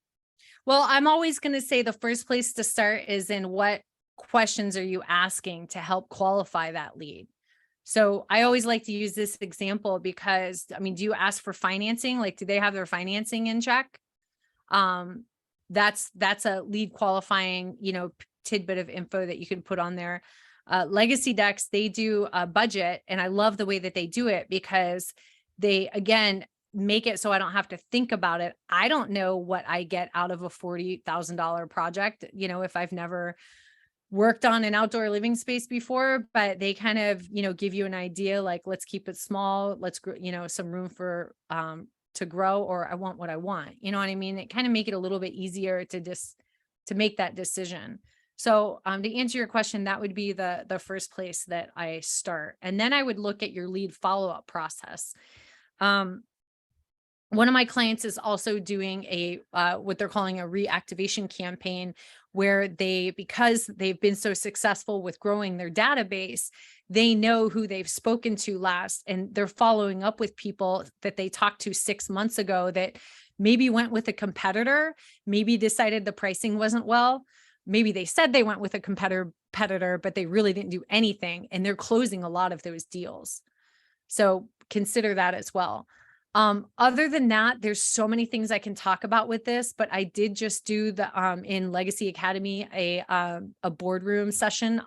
Well, I'm always going to say the first place to start is in what questions are you asking to help qualify that lead? So I always like to use this example because, I mean, do you ask for financing? Like, do they have their financing in check? That's a lead qualifying, tidbit of info that you can put on there. Legacy Decks, they do a budget, and I love the way that they do it because they, again, make it so I don't have to think about it. I don't know what I get out of a $40,000 project, if I've never worked on an outdoor living space before, but they kind of, give you an idea, like, let's keep it small. Let's, some room for, to grow, or I want what I want. You know what I mean? It kind of make it a little bit easier to make that decision. So, to answer your question, that would be the first place that I start. And then I would look at your lead follow-up process. One of my clients is also doing what they're calling a reactivation campaign, where because they've been so successful with growing their database, they know who they've spoken to last, and they're following up with people that they talked to 6 months ago that maybe went with a competitor, maybe decided the pricing wasn't well. Maybe they said they went with a competitor, but they really didn't do anything, and they're closing a lot of those deals. So consider that as well. Other than that, there's so many things I can talk about with this, but I did just do in Legacy Academy, a boardroom session,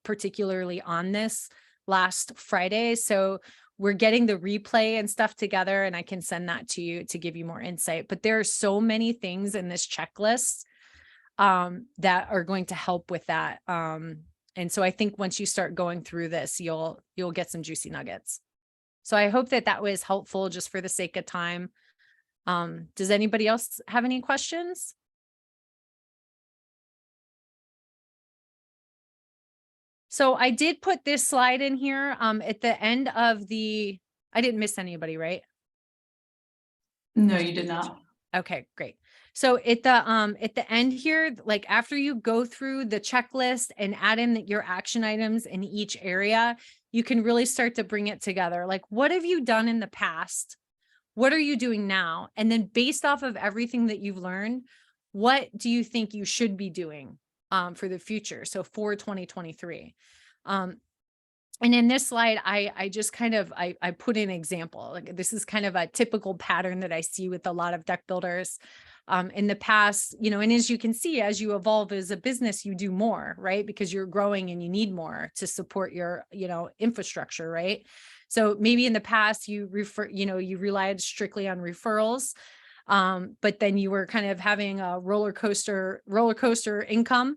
particularly on this last Friday. So we're getting the replay and stuff together, and I can send that to you to give you more insight. But there are so many things in this checklist that are going to help with that. And so I think once you start going through this, you'll get some juicy nuggets. So I hope that was helpful, just for the sake of time. Does anybody else have any questions? So I did put this slide in here at the end of I didn't miss anybody, right? No, you did not. Okay, great. So at the end here, like after you go through the checklist and add in your action items in each area, you can really start to bring it together. Like, what have you done in the past? What are you doing now? And then based off of everything that you've learned, what do you think you should be doing for the future? So for 2023. And in this slide, I just kind of, I put an example. Like, this is kind of a typical pattern that I see with a lot of deck builders in the past, and as you can see, as you evolve as a business, you do more, right? Because you're growing and you need more to support your, infrastructure, right? So maybe in the past you you relied strictly on referrals, but then you were kind of having a roller coaster income.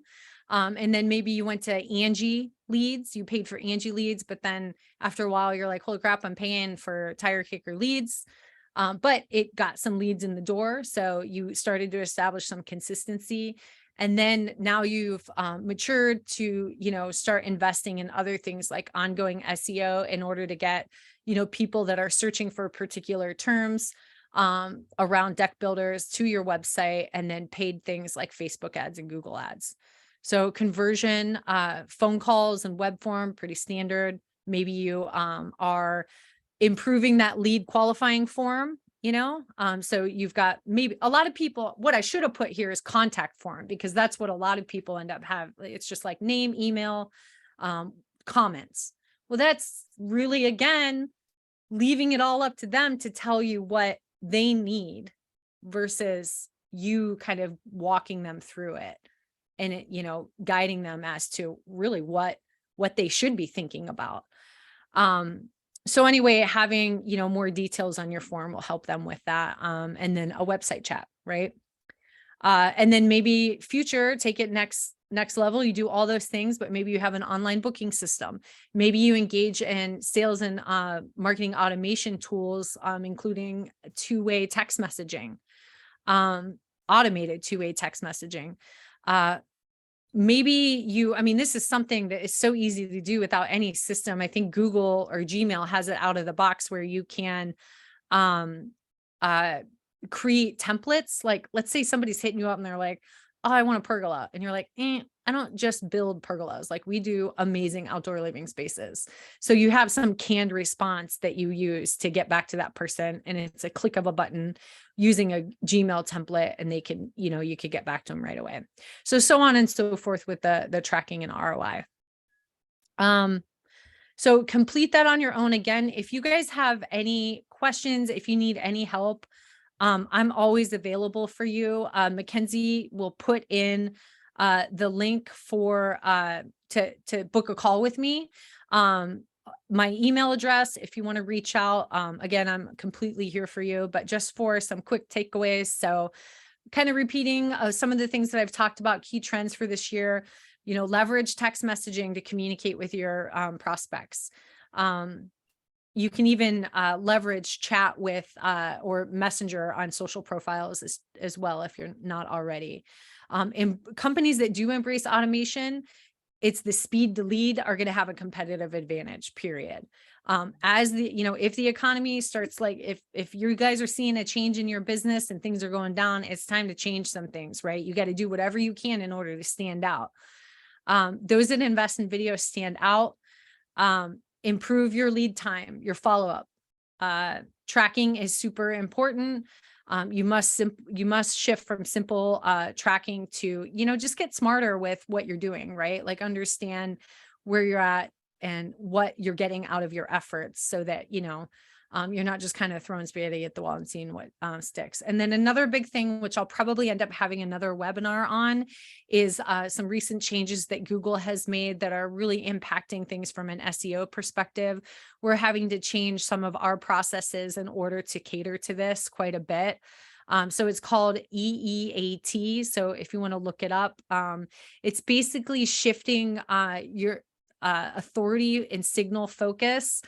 And then maybe you went to Angie leads, you paid for Angie leads, but then after a while you're like, holy crap, I'm paying for Tire Kicker leads. But it got some leads in the door. So you started to establish some consistency. And then now you've matured to, start investing in other things like ongoing SEO in order to get, people that are searching for particular terms around deck builders to your website, and then paid things like Facebook ads and Google ads. So conversion, phone calls and web form, pretty standard. Maybe you are improving that lead qualifying form, so you've got maybe a lot of people. What I should have put here is contact form, because that's what a lot of people end up it's just like name, email, comments. Well, that's really, again, leaving it all up to them to tell you what they need versus you kind of walking them through it and guiding them as to really what they should be thinking about. So anyway, having, you know, more details on your form will help them with that. And then a website chat, right? And then maybe future, take it next level. You do all those things, but maybe you have an online booking system. Maybe you engage in sales and marketing automation tools, including two-way text messaging, automated two-way text messaging. Maybe you, I mean, this is something that is so easy to do without any system. I think Google or Gmail has it out of the box where you can create templates. Like, let's say somebody's hitting you up and they're like, oh, I want a pergola. And you're like, I don't just build pergolas. Like, we do amazing outdoor living spaces. So you have some canned response that you use to get back to that person. And it's a click of a button using a Gmail template, and they can, you know, you could get back to them right away. So on and so forth with the tracking and ROI. So complete that on your own. Again, if you guys have any questions, if you need any help, I'm always available for you. Mackenzie will put in the link for to book a call with me. My email address, if you want to reach out. Again, I'm completely here for you, but just for some quick takeaways. So kind of repeating some of the things that I've talked about, key trends for this year, you know, leverage text messaging to communicate with your prospects. You can even leverage chat with or messenger on social profiles as well, if you're not already. In companies that do embrace automation, it's the speed to lead are going to have a competitive advantage, period. As the, you know, if the economy starts, like if you guys are seeing a change in your business and things are going down, it's time to change some things, right? You got to do whatever you can in order to stand out. Those that invest in video stand out. Improve your lead time, your follow-up. Tracking is super important. You must shift from simple tracking to, you know, just get smarter with what you're doing, right? Like, understand where you're at and what you're getting out of your efforts, so that, you know, you're not just kind of throwing spaghetti at the wall and seeing what sticks. And then another big thing, which I'll probably end up having another webinar on, is some recent changes that Google has made that are really impacting things from an SEO perspective. We're having to change some of our processes in order to cater to this quite a bit. So it's called EEAT. So if you want to look it up, it's basically shifting your authority and signal focus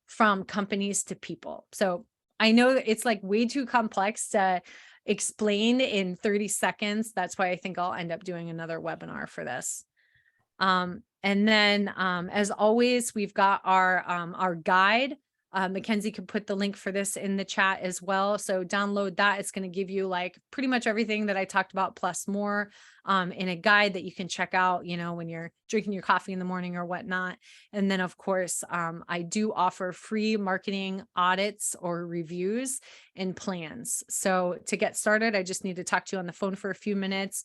from companies to people. So I know that it's like way too complex to explain in 30 seconds. That's why I think I'll end up doing another webinar for this. And then as always, we've got our guide. Mackenzie could put the link for this in the chat as well. So download that. It's going to give you like pretty much everything that I talked about plus more in a guide that you can check out, you know, when you're drinking your coffee in the morning or whatnot. And then of course, I do offer free marketing audits or reviews and plans. So to get started, I just need to talk to you on the phone for a few minutes.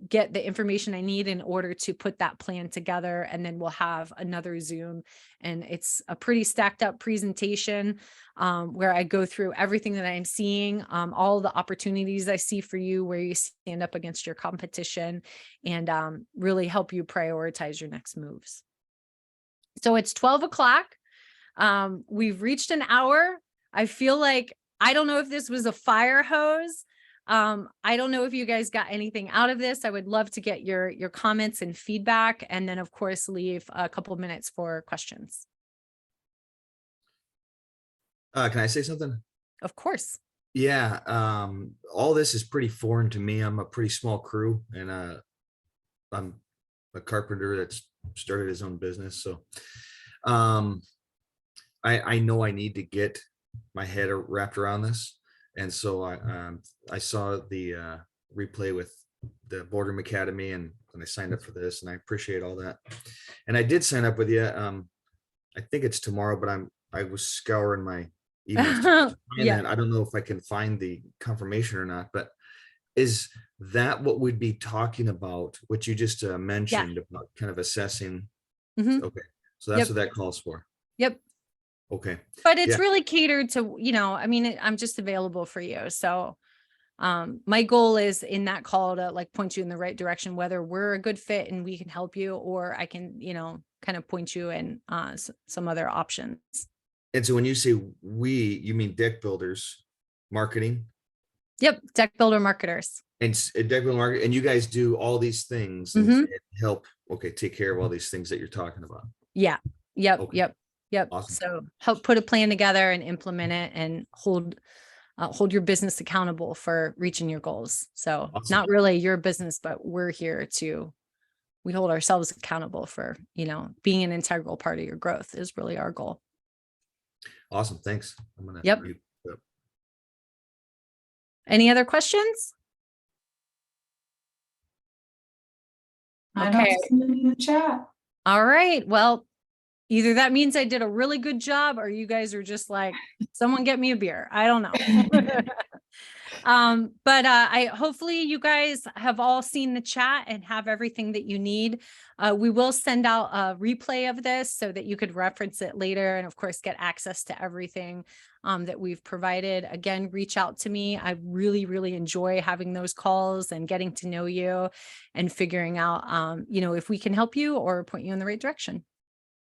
Get the information I need in order to put that plan together. And then we'll have another Zoom, and it's a pretty stacked up presentation where I go through everything that I'm seeing, all the opportunities I see for you, where you stand up against your competition, and really help you prioritize your next moves. So it's 12 o'clock. We've reached an hour. I feel like, I don't know if this was a fire hose. I don't know if you guys got anything out of this. I would love to get your comments and feedback, and then of course leave a couple of minutes for questions. Can I say something? Of course. Yeah. All this is pretty foreign to me. I'm a pretty small crew, and I'm a carpenter that's started his own business. So I know I need to get my head wrapped around this. And so I saw the replay with the Boardroom Academy, and I signed up for this, and I appreciate all that. And I did sign up with you. I think it's tomorrow, but I was scouring my emails. Yeah. I don't know if I can find the confirmation or not, but is that what we'd be talking about? What you just mentioned about kind of assessing? Mhm. Okay, so that's what that calls for. Yep. Okay. But it's really catered to, you know, I mean, I'm just available for you. So my goal is in that call to like point you in the right direction, whether we're a good fit and we can help you, or I can, you know, kind of point you in some other options. And so when you say we, you mean deck builders, marketing Yep, deck builder marketers. and deck builder market, and you guys do all these things and Mhm. help, okay, take care of all these things that you're talking about. Yeah. Yep. Okay. Yep. Awesome. So help put a plan together and implement it and hold your business accountable for reaching your goals. So Awesome. not really your business, but we hold ourselves accountable for, being an integral part of your growth is really our goal. Awesome. Thanks. I'm gonna. Yep. Any other questions? I Okay. don't see any in the chat. All right. Well, either that means I did a really good job or you guys are just like, someone get me a beer. I don't know. But I hopefully you guys have all seen the chat and have everything that you need. We will send out a replay of this so that you could reference it later and of course get access to everything that we've provided. Again, reach out to me. I really, really enjoy having those calls and getting to know you and figuring out, if we can help you or point you in the right direction.